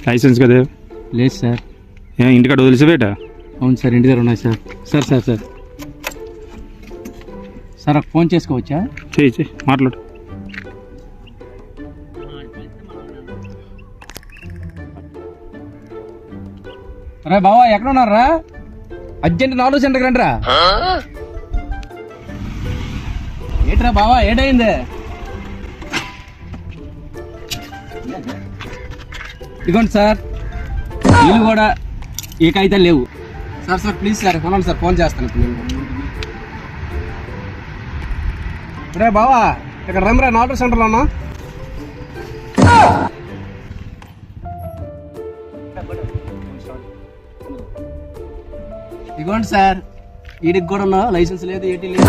Licence కదా? లేదు sir. ఇంటికాడ వదిలిసివేట? అవును సార్, ఇంటి దగ్గర ఉన్నాయి sir. Sir sir sir sir ఒక ఫోన్ చేసుకోవచ్చా? చేయి మాట్లాడు. రా బావా, ఎక్కడ ఉన్నారా? అర్జెంట్ 4 సెంటర్కి రండి రా. ఏంట్రా బావా, ఏటైంది? ఇదిగోండి సార్, వీళ్ళు కూడా ఏ కాగితాలు లేవు. సార్ సార్ ప్లీజ్ సార్, కొనండి సార్, ఫోన్ చేస్తాను ఇప్పుడు నేను. రే బావా, ఇక్కడ రమ్రా, 4 సెంటర్లో ఉన్నా. ఇదిగోండి సార్, వీడికి కూడా ఉన్నా, లైసెన్స్ లేదు, ఏటీ లేదు.